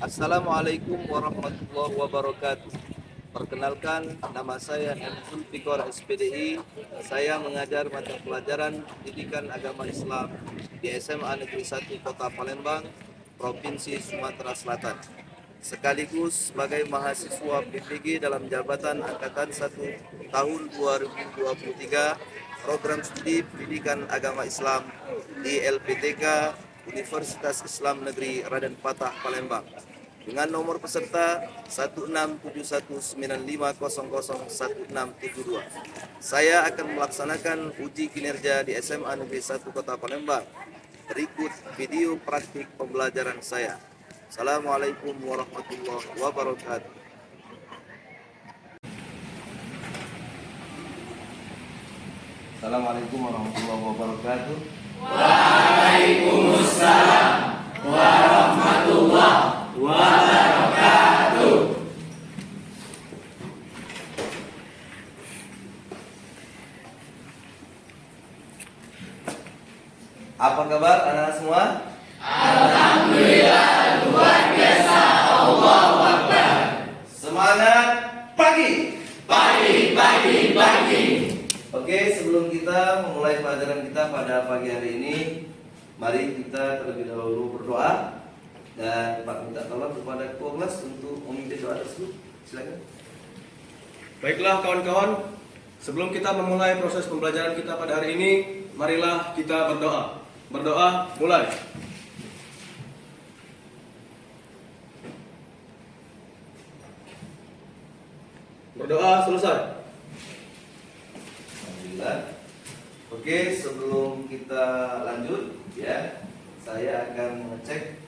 Assalamualaikum warahmatullahi wabarakatuh. Perkenalkan, nama saya M. Zulfikar SPDI. Saya mengajar mata pelajaran Pendidikan Agama Islam di SMA Negeri 1 Kota Palembang, Provinsi Sumatera Selatan. Sekaligus sebagai mahasiswa PPG dalam jabatan Angkatan 1 tahun 2023 program studi Pendidikan Agama Islam di LPTK Universitas Islam Negeri Raden Patah Palembang dengan nomor peserta 16795001672. Saya akan melaksanakan uji kinerja di SMA Negeri 1 Kota Palembang. Berikut video praktik pembelajaran saya. Assalamualaikum warahmatullahi wabarakatuh. Assalamualaikum warahmatullahi wabarakatuh. Waalaikumsalam warahmatullahi wabarakatuh. Apa kabar anak-anak semua? Alhamdulillah luar biasa. Allahu Akbar. Semangat pagi. Pagi. Oke, sebelum kita memulai pelajaran kita pada pagi hari ini, mari kita terlebih dahulu berdoa dan Pak minta tolong kepada ketua kelas untuk memimpin doa tersebut. Silakan. Baiklah kawan-kawan, sebelum kita memulai proses pembelajaran kita pada hari ini, marilah kita berdoa. Berdoa mulai. Berdoa selesai. Alhamdulillah. Oke, sebelum kita lanjut ya, saya akan mengecek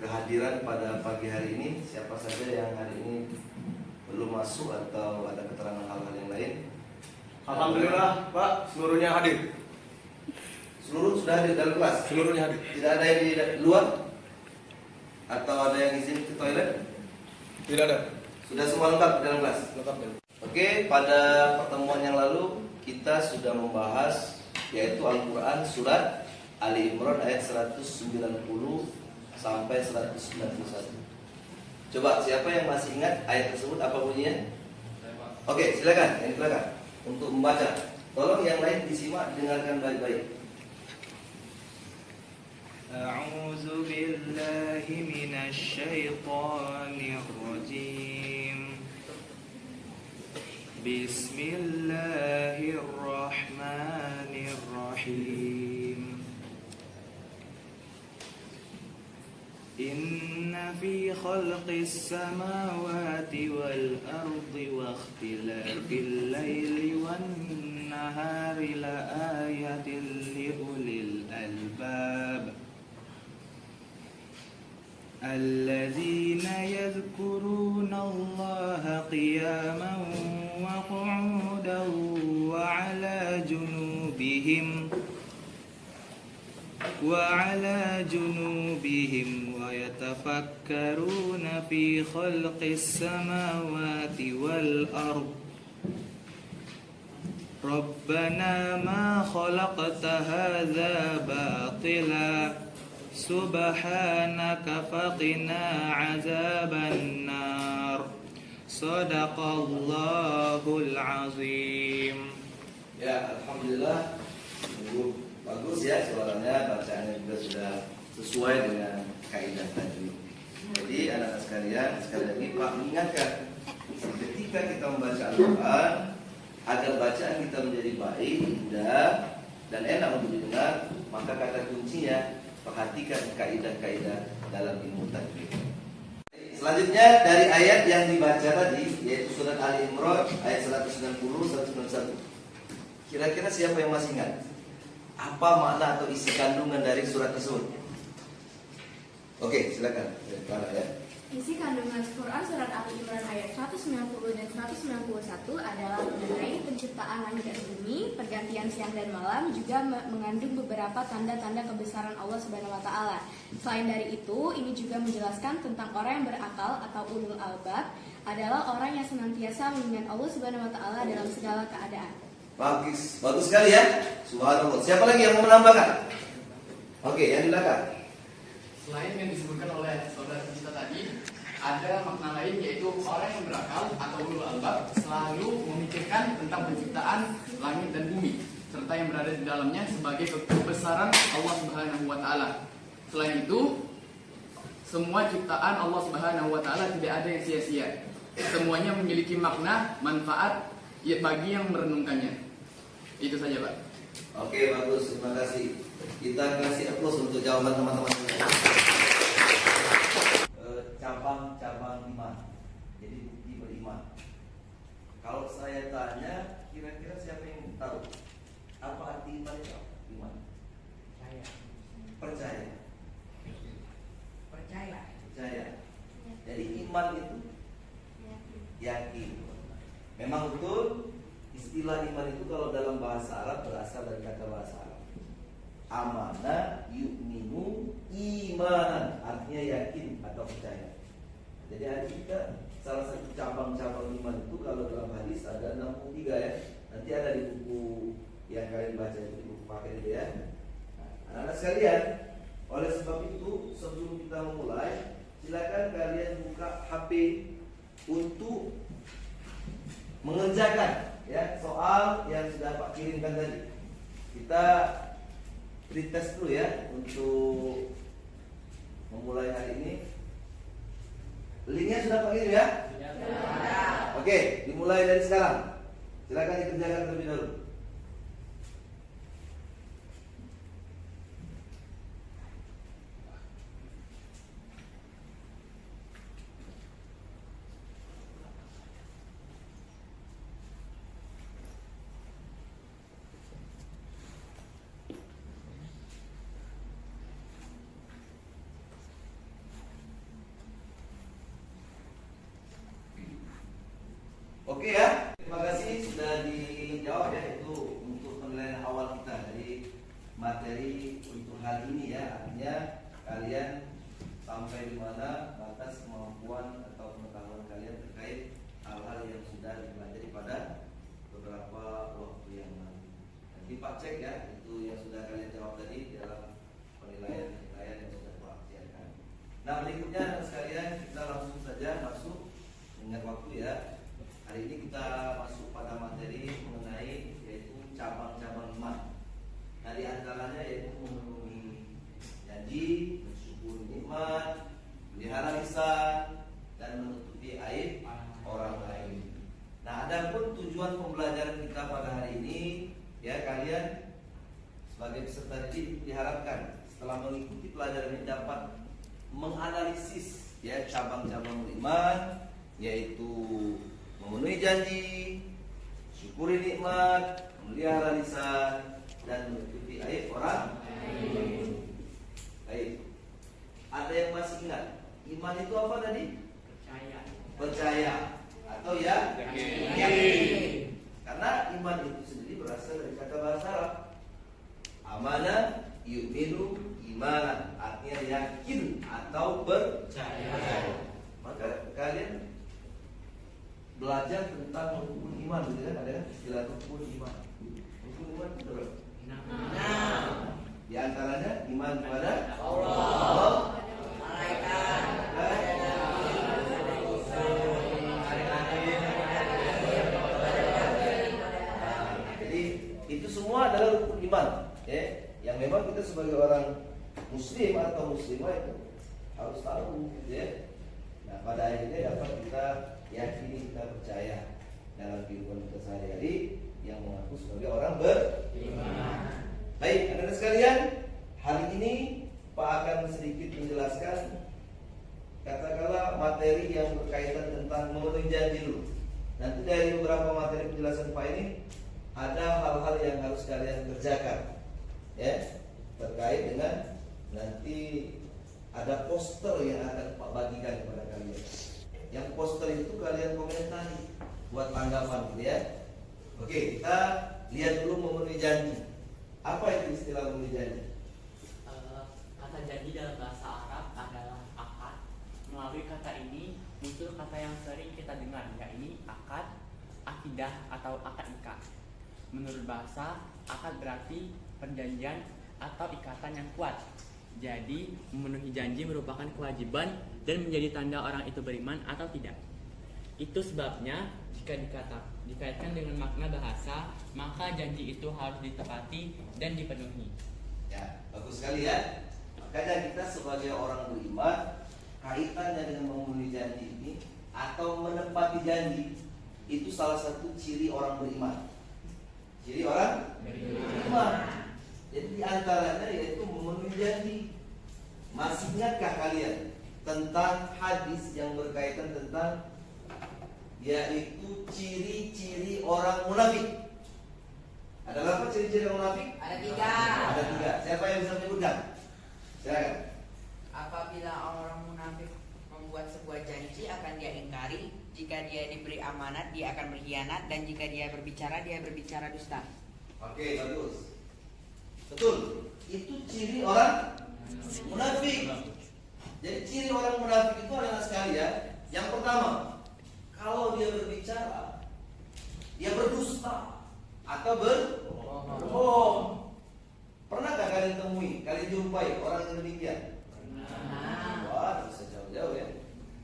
kehadiran pada pagi hari ini. Siapa saja yang hari ini belum masuk atau ada keterangan hal-hal yang lain? Alhamdulillah Pak, seluruhnya hadir. Seluruh sudah hadir dalam kelas. Seluruhnya hadir. Tidak ada yang di luar atau ada yang izin ke toilet? Tidak ada. Sudah semua lengkap di dalam kelas. Lengkap. Oke, pada pertemuan yang lalu kita sudah membahas yaitu Al-Quran surat Ali Imran ayat 190 sampai 191. Coba siapa yang masih ingat ayat tersebut apa bunyinya? Oke, silakan yang di belakang untuk membaca. Tolong yang lain disimak, dengarkan baik-baik. أعوذ بالله من الشيطان الرجيم بسم الله الرحمن الرحيم إن في خلق السماوات والأرض واختلاف الليل والنهار لآيات لأولي الألباب الذين يذكرون الله قياما وقعودا وعلى جنوبهم ويتفكرون في خلق السماوات والأرض ربنا ما خلقت هذا باطلا سبحانك فقنا عذاب النار صدق الله العظيم. Ya, alhamdulillah, bagus ya suaranya, bacaannya juga sudah sesuai dengan kaidah tadi. Jadi anak-anak sekalian, sekali lagi Pak mengingatkan, ketika kita membaca Al-Quran, agar bacaan kita menjadi baik, mudah, dan enak untuk didengar, maka kata kuncinya perhatikan kaidah-kaidah dalam ilmu tajwid. Selanjutnya dari ayat yang dibaca tadi, yaitu surat Ali Imran ayat 190-191. Kira-kira siapa yang masih ingat? Apa makna atau isi kandungan dari surat tersebut? Oke, silakan. Clara ya. Isi kandungan Quran surat Ali Imran ayat 190 dan 191 adalah mengenai penciptaan langit dan bumi, pergantian siang dan malam, juga mengandung beberapa tanda-tanda kebesaran Allah Subhanahu wa taala. Selain dari itu, ini juga menjelaskan tentang orang yang berakal atau ulul albab adalah orang yang senantiasa mengingat Allah Subhanahu wa taala dalam segala keadaan. Bagus sekali ya. Subhanallah. Siapa lagi yang mau menambahkan? Oke, yang di belakang. Selain yang disebutkan oleh saudara kita tadi, ada makna lain yaitu orang yang berakal atau ulul albab selalu memikirkan tentang penciptaan langit dan bumi serta yang berada di dalamnya sebagai kebesaran Allah Subhanahu wa taala. Selain itu, semua ciptaan Allah Subhanahu wa taala tidak ada yang sia-sia. Semuanya memiliki makna, manfaat bagi yang merenungkannya. Itu saja, Pak. Oke, bagus, terima kasih. Kita kasih applause untuk jawaban teman-teman. Cabang-cabang iman. Jadi bukti beriman. Kalau saya tanya, kira-kira siapa yang tahu apa arti iman itu? Iman. Percaya. Percaya. Jadi iman itu yakin. Memang betul istilah iman itu kalau dalam bahasa Arab berasal dari kata bahasa Arab. Amana yu'minu imanan, artinya yakin atau percaya. Jadi hari kita salah satu cabang-cabang iman itu kalau dalam hadis ada 63 ya. Nanti ada di buku yang kalian baca itu, di buku paket itu ya. Nah, anak-anak sekalian, oleh sebab itu sebelum kita memulai, silakan kalian buka HP untuk mengerjakan ya soal yang sudah Pak kirimkan tadi. Kita retest dulu ya untuk memulai hari ini. Linknya sudah Pak kirim ya? Oke, dimulai dari sekarang. Silakan dikerjakan terlebih dahulu. Oke ya, terima kasih sudah dijawab ya. Itu untuk penilaian awal kita dari materi untuk hari ini ya. Artinya kalian sampai di mana batas kemampuan atau pengetahuan kalian terkait hal-hal yang sudah dipelajari pada beberapa waktu yang lalu. Nanti Pak cek ya, itu yang sudah kalian jawab tadi dalam penilaian yang sudah Pak siapkan. Nah berikutnya sekalian kita langsung saja masuk, ingat waktu ya. Hari ini kita masuk pada materi mengenai yaitu cabang-cabang iman. Nah di antaranya yaitu memenuhi janji, mensyukuri nikmat, melihara lisan, dan menutupi aib orang lain. Nah adapun tujuan pembelajaran kita pada hari ini ya, kalian sebagai peserta didik diharapkan setelah mengikuti pelajaran ini dapat menganalisis ya cabang-cabang iman, yaitu memenuhi janji, syukuri nikmat, melihara lisan, dan menutupi aib orang. Baik. Ada yang masih ingat? Iman itu apa tadi? Percaya atau ya? Yakin. Karena iman itu sendiri berasal dari kata bahasa Arab. Amanah yu'minu imanan, artinya yakin atau percaya. Maka kalian belajar tentang rukun iman, gitu kan? Ada kan istilah rukun iman. Rukun iman itu berapa? Di antaranya iman kepada Allah, malaikat, jadi itu semua adalah rukun iman, ya. Yang memang kita sebagai orang muslim atau muslimah itu harus tahu, ya. Nah pada akhirnya dapat kita yakini, kita percaya dalam kehidupan kita sehari-hari yang mengaku sebagai orang beriman. Baik, anak-anak sekalian, hari ini Pak akan sedikit menjelaskan katakanlah materi yang berkaitan tentang memenuhi janji dulu. Nanti dari beberapa materi penjelasan Pak ini ada hal-hal yang harus kalian kerjakan, ya, terkait dengan nanti ada poster yang akan Pak bagikan kepada kalian. Yang poster itu kalian komentari buat tanggapan, ya. Oke, kita lihat dulu memenuhi janji. Apa itu istilah memenuhi janji? Kata janji dalam bahasa Arab adalah akad. Melalui kata ini muncul kata yang sering kita dengar, yaitu akad, akidah atau akad nikah. Menurut bahasa, akad berarti perjanjian atau ikatan yang kuat. Jadi, memenuhi janji merupakan kewajiban dan menjadi tanda orang itu beriman atau tidak. Itu sebabnya jika dikaitkan dengan makna bahasa, maka janji itu harus ditepati dan dipenuhi. Ya, bagus sekali ya. Makanya kita sebagai orang beriman, kaitannya dengan memenuhi janji ini atau menepati janji itu salah satu ciri orang beriman. Ciri orang beriman. Jadi diantaranya yaitu memenuhi janji. Masih ingatkah kalian tentang hadis yang berkaitan tentang yaitu ciri-ciri orang munafik? Ada berapa ciri-ciri orang munafik? Ada 3. Ada 3. Siapa yang bisa menyebutkan? Silakan. Apabila orang munafik membuat sebuah janji akan dia ingkari. Jika dia diberi amanat dia akan berkhianat. Dan jika dia berbicara dusta. Oke, bagus. Betul. Itu ciri orang munafik. Jadi ciri orang munafik itu adalah sekalian. Yang pertama, kalau dia berbicara, dia berdusta atau berbohong. Pernahkah kalian temui, kalian jumpai orang yang demikian? Wah, bisa jauh-jauh ya.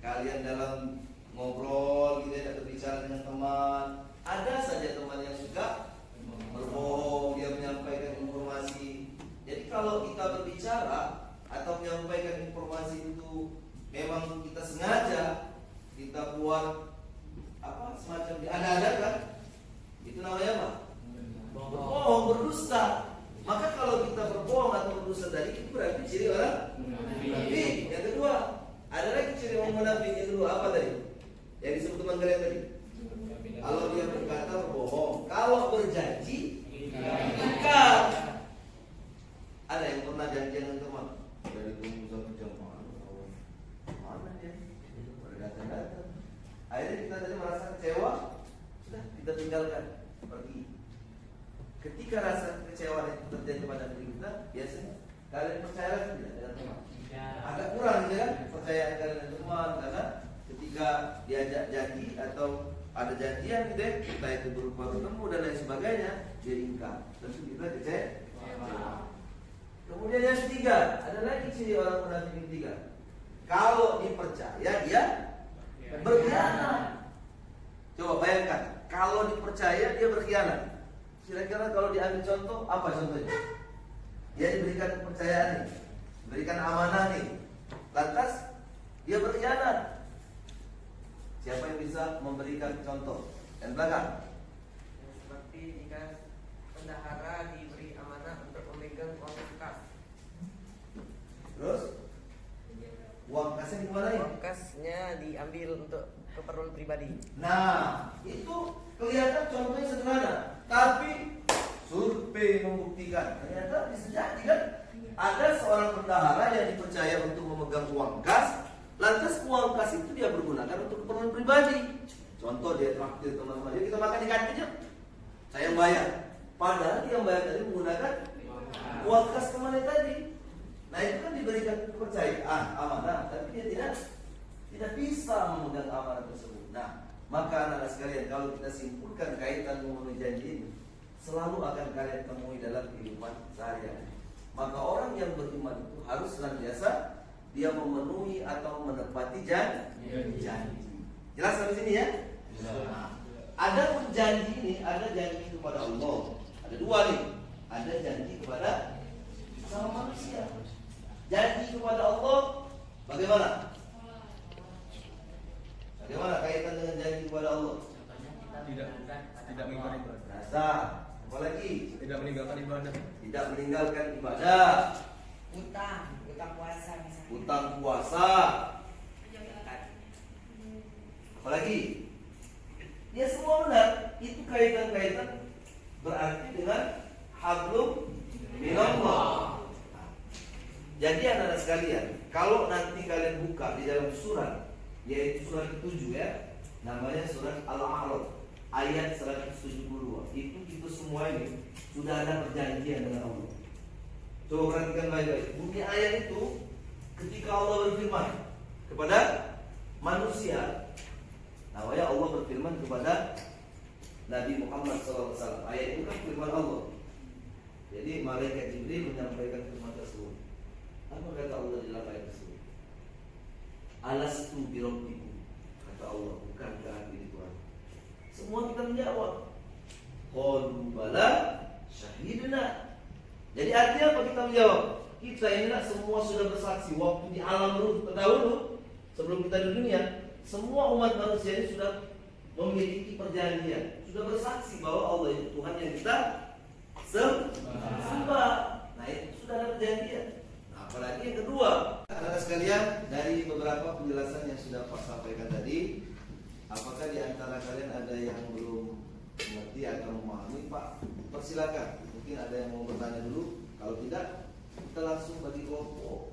Kalian dalam ngobrol, gitu ya, berbicara dengan teman, ada saja teman yang suka berbohong, dia menyampaikan informasi. Jadi kalau kita berbicara atau menyampaikan informasi itu memang kita sengaja, kita buat apa semacam diada-adakan, itu namanya apa? Berbohong, berdusta. Maka kalau kita berbohong atau berdusta tadi itu berarti ciri orang munafik. Yang kedua, ada lagi ciri orang munafik yang kedua apa tadi? Yang disebut teman kalian tadi. Kalau dia berkata berbohong, kalau berjanji ingkar. Ada yang pernah janjian dengan teman dari tunggu sampai jam mana dia? Datang-datang. Akhirnya kita tadi merasa kecewa, sudah kita tinggalkan, pergi. Ketika rasa kecewa itu terjadi pada diri kita, biasanya kalian percaya tidak dengan teman? Agak kurang gitu kan percayaan kalian dengan teman, karena ketika diajak janji atau ada janjian gitu ya, kita itu berupa ketemu dan lain sebagainya, dia ingkar. Tentu kita kecewa. Kemudian yang ketiga, ada lagi ciri orang munafik yang ketiga. Kalau dipercaya dia berkhianat. Coba bayangkan, kalau dipercaya dia berkhianat. Kira-kira kalau diambil contoh, apa contohnya? Dia diberikan kepercayaan nih, diberikan amanah nih, lantas dia berkhianat. Siapa yang bisa memberikan contoh? Dan belakang. Seperti jika bendahara diberi amanah untuk memegang uang kas. Terus uang kasnya dimana? Uang kasnya diambil untuk keperluan pribadi. Nah, itu kelihatan contohnya sederhana, tapi survei membuktikan ternyata bisa jadi kan ada seorang bendahara yang dipercaya untuk memegang uang kas, lantas uang kas itu dia pergunakan untuk keperluan pribadi. Contoh dia traktir teman-teman, jadi kita makan di kantin yuk, saya bayar. Padahal dia bayar tadi menggunakan uang kas temannya tadi. Nah itu kan diberikan kepercayaan, amanah, tapi dia tidak bisa memegang amanah tersebut. Nah, maka anak-anak sekalian, kalau kita simpulkan kaitan memenuhi janji ini, selalu akan kalian temui dalam kehidupan sehari-hari. Maka orang yang beriman itu harus senantiasa dia memenuhi atau menepati janji. Jelas sampai sini ya? Nah, ada pun janji ini, ada janji kepada Allah. Ada dua nih, ada janji kepada sama manusia. Janji kepada Allah bagaimana? Bagaimana kaitan dengan janji kepada Allah? Tidak mengingkari ibadah. Rasa, apalagi Tidak meninggalkan ibadah. tidak meninggalkan ibadah, Utang puasa misalnya. utang puasa, apalagi dia semua benar. Itu kaitan-kaitan berarti dengan hablum minallah. Jadi anak-anak sekalian, kalau nanti kalian buka di dalam surat, yaitu surat ke-7 ya, namanya surat Al-A'raf ayat 172. Itu semua ini sudah ada perjanjian dengan Allah. Coba perhatikan baik-baik. Bunyi ayat itu ketika Allah berfirman kepada manusia. Namanya Allah berfirman kepada Nabi Muhammad SAW. Ayat itu kan firman Allah. Jadi malaikat Jibril menyampaikan firman tersebut. Apa kita ini nak semua sudah bersaksi waktu di alam terdahulu sebelum kita di dunia, semua umat manusia ini sudah memiliki perjanjian, sudah bersaksi bahwa Allah itu Tuhan yang kita sembah. Nah itu sudah ada perjanjian. Nah, apalagi yang kedua, anak sekalian, dari beberapa penjelasan yang sudah Pak sampaikan tadi, apakah di antara kalian ada yang belum mengerti atau memahami? Pak, persilakan. Mungkin ada yang mau bertanya dulu. Kalau tidak, kita langsung bagi kelompok.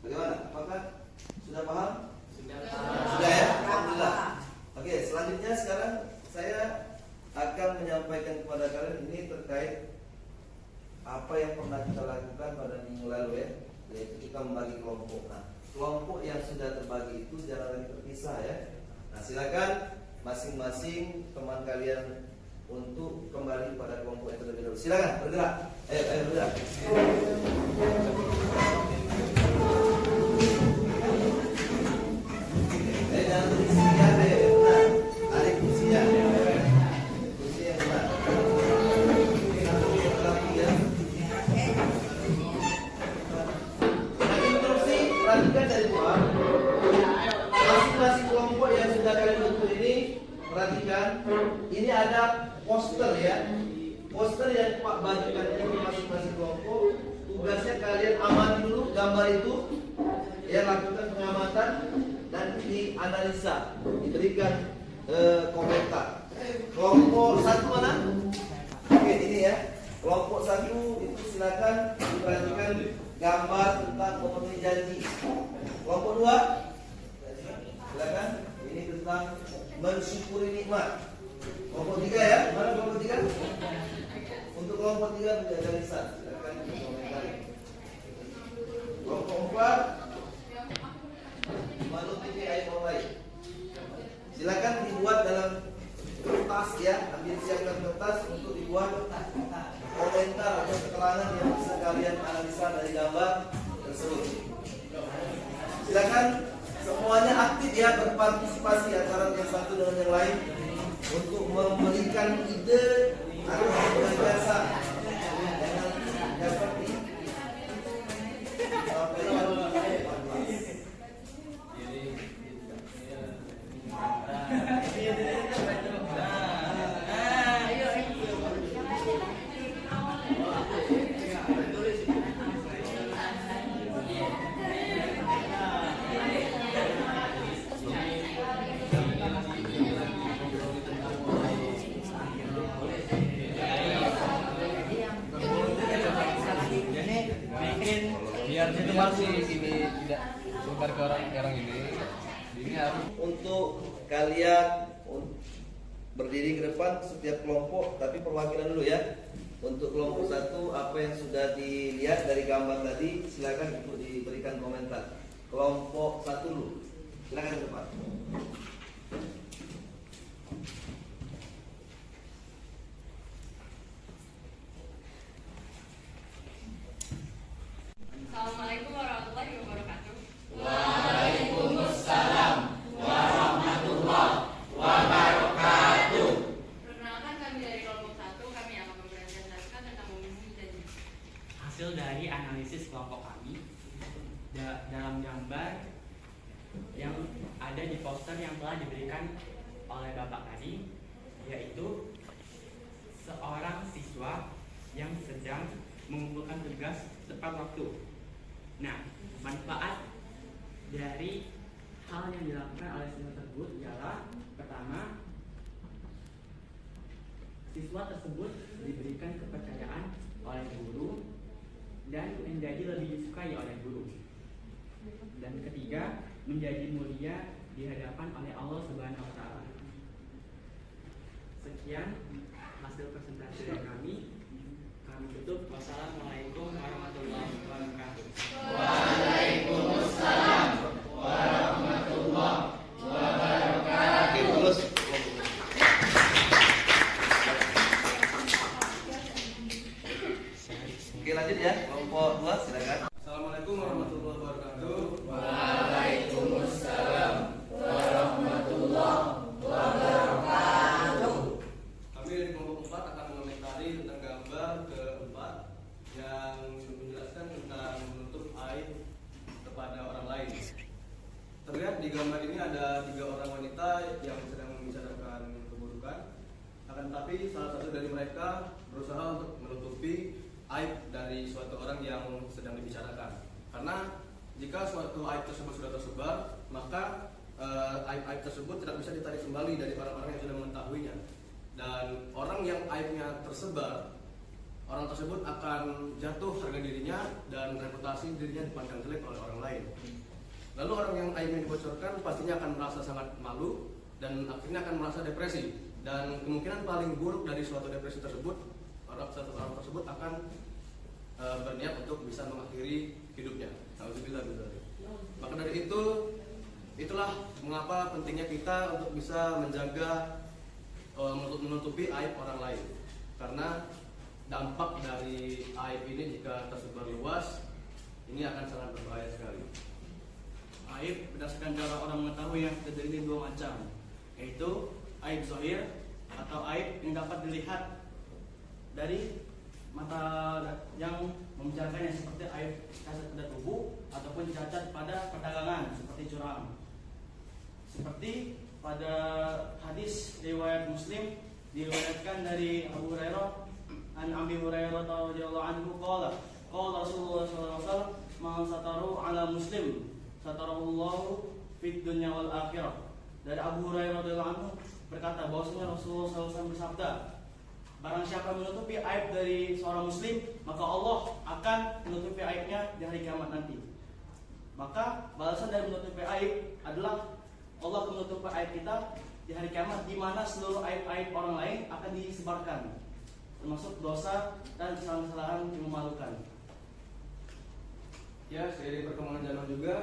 Bagaimana? Apakah sudah paham? Sudah ya? Alhamdulillah. Oke, selanjutnya sekarang saya akan menyampaikan kepada kalian ini terkait apa yang pernah kita lakukan pada minggu lalu ya, yaitu kita membagi kelompok. Nah, kelompok yang sudah terbagi itu jangan lagi terpisah ya. Nah, silakan masing-masing teman kalian untuk kembali pada kelompok yang terlebih dahulu. Silakan bergerak. Ayo bergerak. Jangan berisi ya, benar. Tarik kursinya. Kursi yang benar. Instruksi perhatikan dari bawah. Masing-masing kelompok yang sudah kalian bentuk ini, perhatikan. Ini ada poster ya. Poster yang Pak bagikan ini ke masing-masing kelompok. Tugasnya kalian amati dulu gambar itu, ya, lakukan pengamatan dan dianalisa, diberikan komentar. Kelompok satu mana? Oke, ini ya. Kelompok satu itu silakan diperhatikan gambar tentang memenuhi janji. Kelompok dua, silakan ini tentang mensyukuri nikmat. Kelompok tiga ya, mana kelompok tiga? Untuk kelompok tiga menjaga lisan, silakan dikomentari. Kelompok empat, menutupi aib orang lain. Silakan dibuat dalam kertas ya, ambil siapkan kertas untuk dibuat komentar atau keterangan yang bisa kalian analisa dari gambar tersebut. Silakan semuanya aktif ya, berpartisipasi antara yang satu dengan yang lain untuk memberikan ide atau gagasan yang nanti dapat biar situasi di sini tidak sebentar ke orang ini harus untuk kalian berdiri ke depan setiap kelompok, tapi perwakilan dulu ya. Untuk kelompok satu, apa yang sudah dilihat dari gambar tadi, silakan untuk diberikan komentar. Kelompok satu dulu, silakan ke depan. Assalamualaikum warahmatullahi wabarakatuh. Waalaikumsalam warahmatullahi wabarakatuh. Perkenalkan, kami dari kelompok 1, kami akan mempresentasikan tentang memenuhi janji. Hasil dari analisis kelompok kami dalam gambar yang ada di poster yang telah diberikan oleh Bapak tadi, yaitu seorang siswa yang sedang mengumpulkan tugas tepat waktu. Nah, manfaat dari hal yang dilakukan oleh siswa tersebut ialah pertama, siswa tersebut diberikan kepercayaan oleh guru dan menjadi lebih disukai oleh guru. Dan ketiga, menjadi mulia di hadapan oleh Allah Subhanahu wa taala. Sekian hasil presentasi dari kami. Kami tutup. Wassalamualaikum warahmatullahi wabarakatuh. Waalaikumsalam warahmatullahi wabarakatuh. Oke, terus. Oke, lanjut ya. Kelompok 2 silakan. Assalamualaikum warahmatullahi wabarakatuh. Waalaikumsalam warahmatullahi wabarakatuh. Kami dari kelompok 4 akan mengomentari tentang gambar keempat yang menjelaskan ada 3 orang wanita yang sedang membicarakan keburukan. Akan tetapi salah satu dari mereka berusaha untuk menutupi aib dari suatu orang yang sedang dibicarakan. Karena jika suatu aib tersebut sudah tersebar, maka aib-aib tersebut tidak bisa ditarik kembali dari orang-orang yang sudah mengetahuinya. Dan orang yang aibnya tersebar, orang tersebut akan jatuh harga dirinya dan reputasi dirinya dipandang jelek oleh orang lain. Lalu orang yang aibnya dibocorkan pastinya akan merasa sangat malu dan akhirnya akan merasa depresi. Dan kemungkinan paling buruk dari suatu depresi tersebut, orang tersebut akan berniat untuk bisa mengakhiri hidupnya. Alhamdulillah. Maka dari itu, itulah mengapa pentingnya kita untuk bisa menjaga, menutupi aib orang lain. Karena dampak dari aib ini jika tersebar luas, ini akan sangat berbahaya sekali. Aib berdasarkan cara orang mengetahui yang terdiri 2 macam, yaitu aib zahir atau aib yang dapat dilihat dari mata yang membicarakannya, seperti aib cacat pada tubuh ataupun cacat pada perdagangan seperti curang. Seperti pada hadis riwayat Muslim diriwayatkan dari Abu Hurairah, an Abi Hurairah radhiyallahu anhu qala Rasulullah sallallahu alaihi wasallam man sataru ala muslim satarahullahu fid dunya wal akhirah. Dari Abu Hurairah radhiyallahu anhu berkata bahwasanya Rasulullah sallallahu alaihi wasallam bersabda, barang siapa menutupi aib dari seorang muslim, maka Allah akan menutupi aibnya di hari kiamat nanti. Maka balasan dari menutupi aib adalah Allah akan menutupi aib kita di hari kiamat, di mana seluruh aib-aib orang lain akan disebarkan, termasuk dosa dan kesalahan-kesalahan yang memalukan. Ya, seiring perkembangan zaman juga,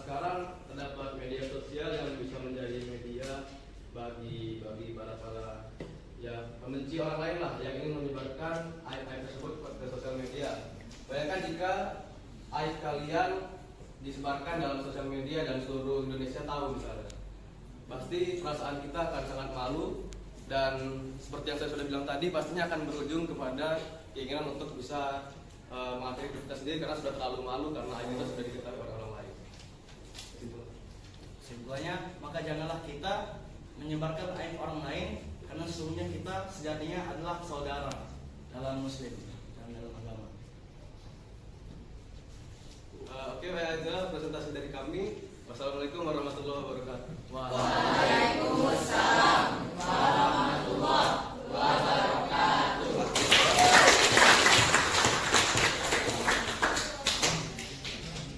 sekarang terdapat media sosial yang bisa menjadi media bagi para ya pembenci orang lain lah, yang ingin menyebarkan aib-aib tersebut ke sosial media. Bayangkan jika aib kalian disebarkan dalam sosial media dan seluruh Indonesia tahu misalnya, pasti perasaan kita akan sangat malu, dan seperti yang saya sudah bilang tadi, pastinya akan berujung kepada keinginan untuk bisa mengakhiri hidup kita sendiri karena sudah terlalu malu karena aib kita sudah diketahui oleh orang lain. Kesimpulannya, maka janganlah kita menyebarkan aib orang lain, karena sesungguhnya kita sejatinya adalah saudara dalam Muslim dan dalam agama. Oke, baik aja presentasi dari kami. Wassalamualaikum warahmatullahi wabarakatuh. Waalaikumsalam warahmatullahi wabarakatuh.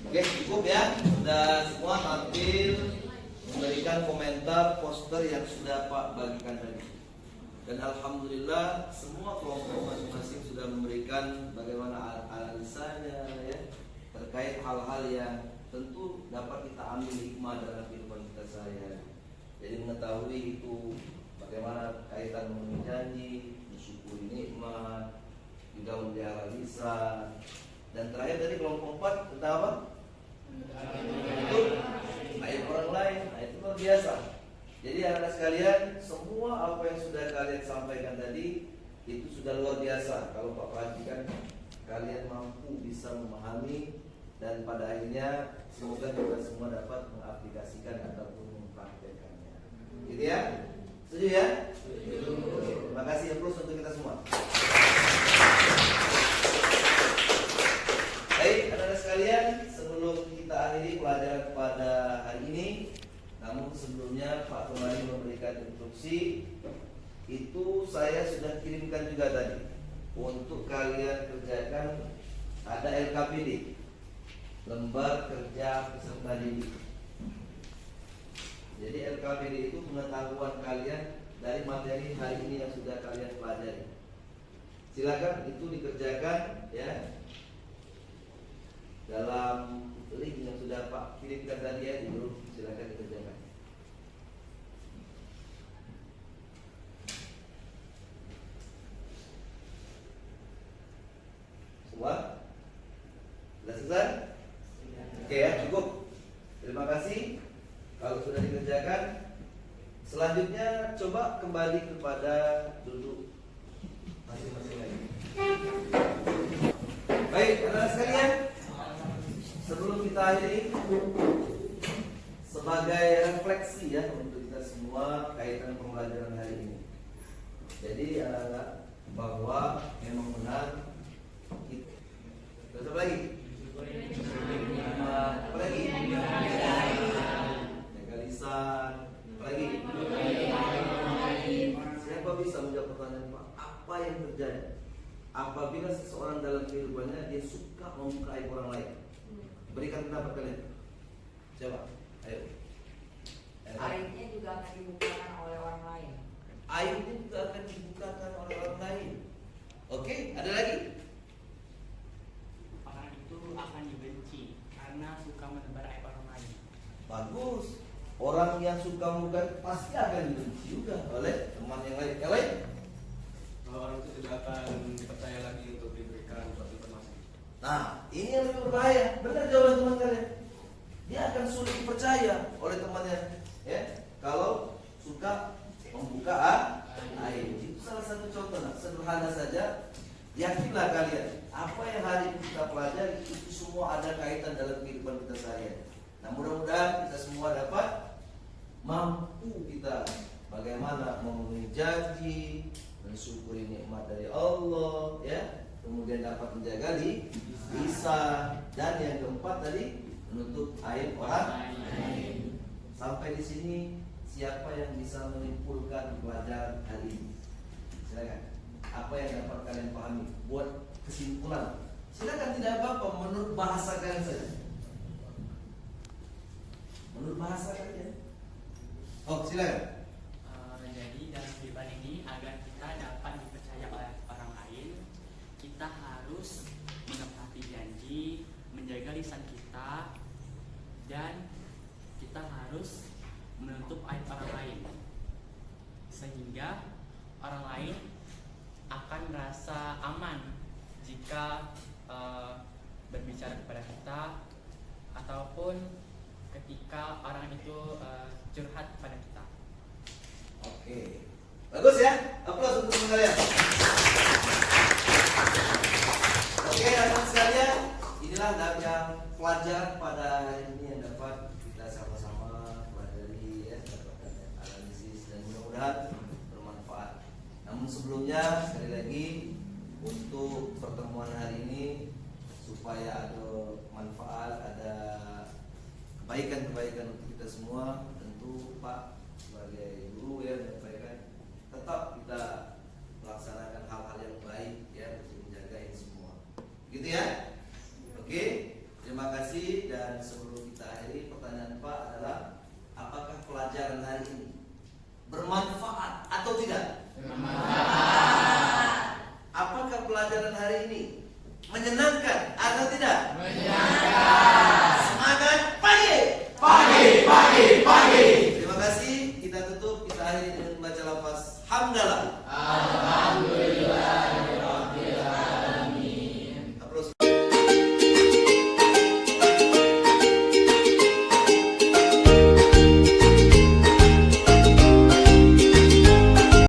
Oke, cukup ya. Sudah semua tampil memberikan komentar poster yang sudah Pak bagikan tadi. Dan alhamdulillah semua kelompok masing-masing sudah memberikan bagaimana analisanya ya, terkait hal-hal yang tentu dapat kita ambil hikmah dalam kehidupan kita sehari-hari. Jadi mengetahui itu bagaimana kaitan memenuhi janji, mensyukuri nikmat, juga memelihara lisan. Dan terakhir tadi kelompok 4 tentang apa? Itu aib orang lain. Nah, itu luar biasa. Jadi anak-anak sekalian, semua apa yang sudah kalian sampaikan tadi itu sudah luar biasa. Kalau Pak perhatikan, kalian mampu bisa memahami, dan pada akhirnya semoga kita semua dapat mengaplikasikan ataupun mempraktekkannya. Gitu ya? Setuju ya? Terima kasih ya Bro untuk kita semua. Baik, anak-anak sekalian, sebelum kita akhiri pelajaran pada hari ini, namun sebelumnya Pak kembali memberikan instruksi. Itu saya sudah kirimkan juga tadi untuk kalian kerjakan. Ada LKPD, lembar kerja peserta didik. Jadi LKPD itu pengetahuan kalian dari materi hari ini yang sudah kalian pelajari. Silakan itu dikerjakan ya, dalam link yang sudah Pak kirimkan tadi ya di grup. Silakan dikerjakan. Semua? Sudah selesai? Oke ya, cukup. Terima kasih. Kalau sudah dikerjakan, selanjutnya coba kembali kepada duduk masing-masing lagi. Baik, anak-anak sekalian, sebelum kita akhiri, sebagai refleksi ya untuk kita semua kaitan pembelajaran hari ini. Jadi bahwa memang benar terus apa lagi? Apa lagi? Jaga lisan. Apa lagi? Siapa bisa menjawab pertanyaan Pak? Apa yang terjadi apabila seseorang dalam kehidupannya dia suka membuka aib orang lain? Berikan pendapat kalian. Coba, ayo. Aibnya juga akan dibukakan oleh orang lain. Aibnya juga akan dibukakan oleh orang lain. Oke, ada lagi? Orang itu akan dibenci karena suka menebar aib orang lain. Bagus. Orang yang suka membuka pasti akan dibenci juga oleh teman yang lain. Yang lain? Orang itu tidak akan dipercaya lagi untuk diberikan suatu informasi. Nah, ini yang lebih berbahaya. Benar jawaban teman kalian. Dia akan sulit dipercaya oleh temannya, ya. Kalau suka membuka aib. Itu salah satu contoh. Nah, sederhana saja. Yakinlah kalian, apa yang hari ini kita pelajari itu semua ada kaitan dalam kehidupan kita sehari-hari. Nah, mudah-mudahan kita semua dapat mampu kita bagaimana memenuhi janji, mensyukuri nikmat dari Allah, ya. Kemudian dapat menjaga lisan, dan yang keempat tadi menutup aib orang lain. Sampai di sini siapa yang bisa menyimpulkan pelajaran hari ini? Silakan. Apa yang dapat kalian pahami? Buat kesimpulan. Silakan, tidak apa-apa, menurut bahasa kalian saja. Menurut bahasa kalian. Oh, silakan. Jadi dalam kehidupan ini agar kita dapat dipercaya oleh orang lain, kita harus menepati janji, menjaga lisan kita, dan kita harus menutup aib orang lain, sehingga orang lain akan merasa aman jika berbicara kepada kita ataupun ketika orang itu curhat kepada kita. Oke, bagus ya. Aplaus untuk teman kalian. Oke, anak-anak sekalian, inilah yang pelajaran pada hari ini yang dapat kita sama-sama pelajari, ya, dapatkan analisis dan mudah-mudahan bermanfaat. Namun sebelumnya sekali lagi untuk pertemuan hari ini supaya ada manfaat, ada kebaikan-kebaikan untuk kita semua, tentu Pak sebagai guru ya menyampaikan tetap kita melaksanakan hal-hal yang baik ya untuk menjaga ini semua. Gitu ya? Oke, terima kasih. Dan sebelum kita akhiri, pertanyaan Pak adalah apakah pelajaran hari ini bermanfaat atau tidak? Bermanfaat. Apakah pelajaran hari ini menyenangkan atau tidak? Menyenangkan.